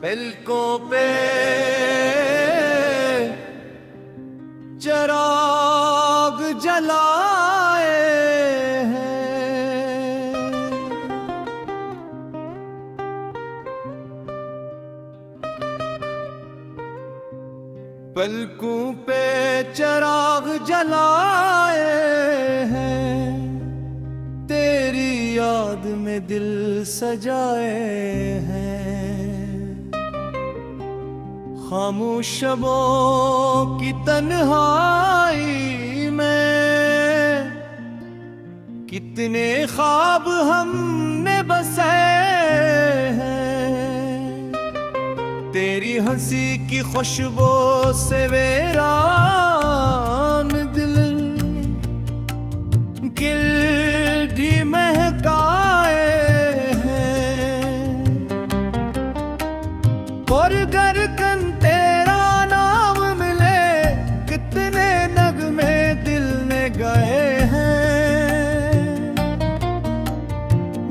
पलकों पे चिराग जलाए हैं, पलकों पे चिराग जलाए हैं, तेरी याद में दिल सजाए हैं। खामोश शबों की तन्हाई में कितने ख्वाब हमने बसाए हैं, तेरी हंसी की खुशबू से वीरान दिल गिल्डी महकाए हैं। और घर कन तेरा नाम मिले कितने नगमे दिल ने गाए हैं।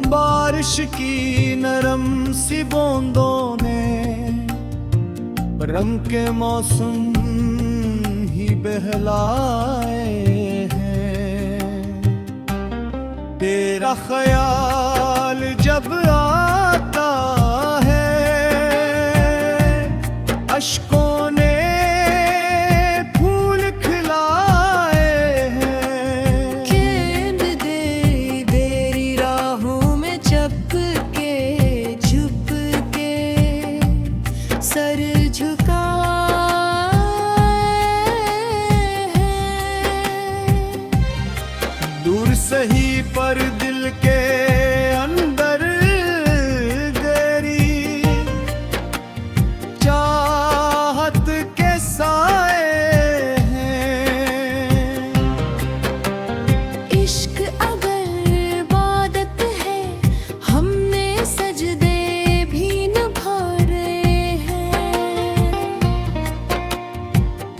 बारिश की नरम सी बूंदों ने रंग के मौसम ही बहलाए हैं। तेरा ख्याल जब आता है अश्कों ने फूल खिलाए हैं। खेद दे तेरी राहों में चपके छुप के सर दूर सही पर दिल के अंदर गहरी चाहत के साए हैं। इश्क अगर इबादत है हमने सजदे भी निभा रहे हैं।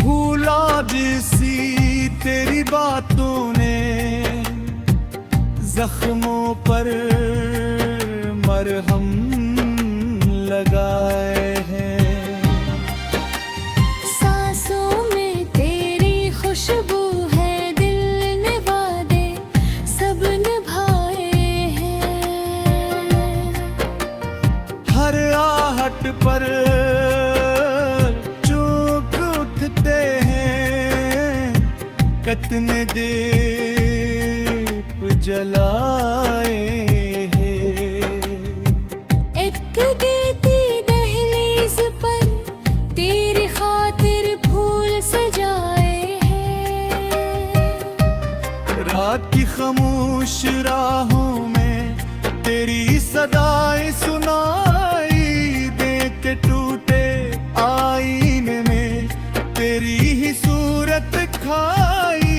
भूला जिसी तेरी बातों ने जख्मों पर मरहम लगाए हैं। सांसों में तेरी खुशबू है, दिल ने वादे सब निभाए हैं। हर आहट पर चूक उठते हैं, कितने दीप जलाए हैं। एक गिरती दहलीज पर तेरी खातिर फूल सजाए हैं। रात की खामोश राहों में तेरी सदाएं सुनाई दे के टूटे आईने में तेरी ही सूरत खाई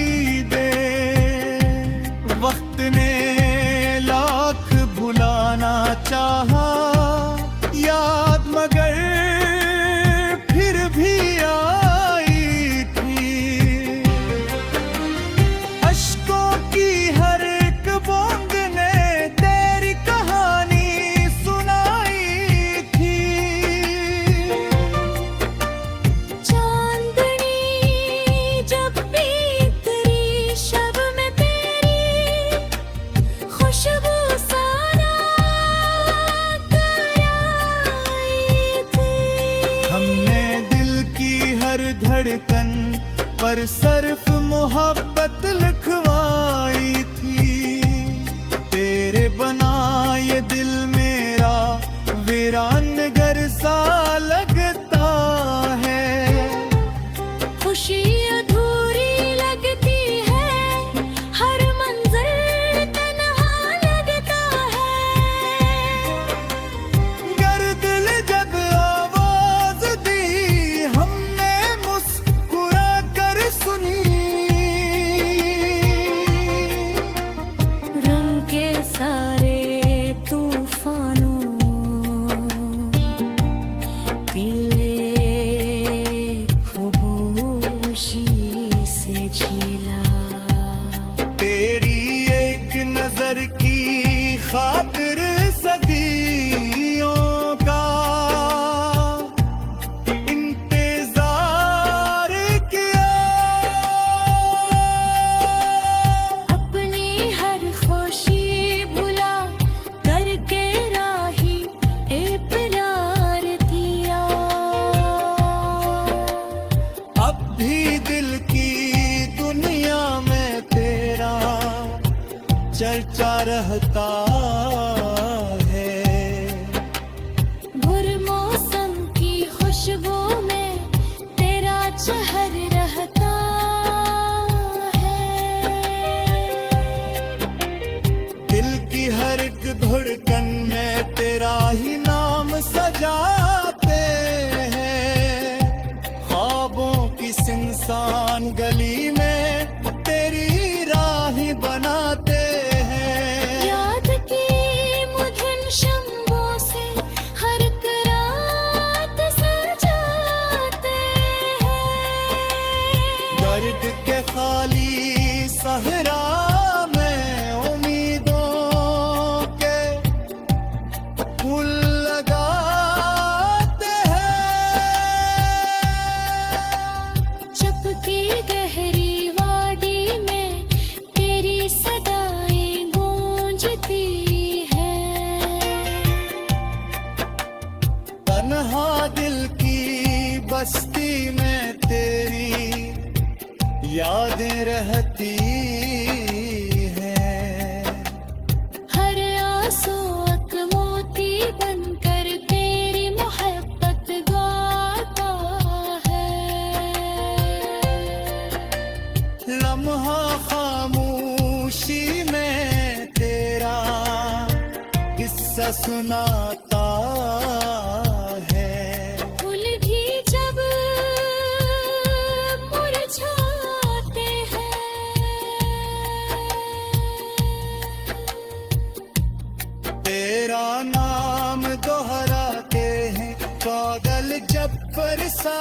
दे। वक्त ने लाख भुलाना चाहा याद मगर फिर भी आई थी। अश्कों की हर एक बूंद ने तेरी कहानी सुनाई थी। चांदनी जब भी तेरी शब में तेरी खुशबू सारा कराई थी। हमने दिल की हर धड़कन पर सिर्फ मोहब्बत लिखवाई थी। तेरे बना ये दिल मेरा वीरान घर सा लगता है। खुशी अधूरी लगती है, हर मंजर तन्हा लगता है। गर दिल जब आवाज दी हमने मुस्कुरा कर सुनी। चर्चा रहता है। भुर मौसम की खुशबू में तेरा चहर रहता है। दिल की हर एक धड़कन में तेरा ही नाम सजाते हैं। ख्वाबों की सुनसान गली में तेरी राह बनाते हैं। याद की मुझन शम्बों से हर एक रात सजाते हैं। दर्द के खाली सहरा में उम्मीदों के फूल लगाते हैं। चुप की गहरी वादी में तेरी सदाएं गूंजती हैं। तन्हा दिल की बस्ती में तेरी यादें रहती हैं। हर आंसू एक मोती बनकर तेरी मोहब्बत गाता है। लम्हा खामोशी में तेरा किस्सा सुनाता है। फूल भी जब मुरझाते हैं, तेरा नाम दोहराते हैं। पागल जब बरसा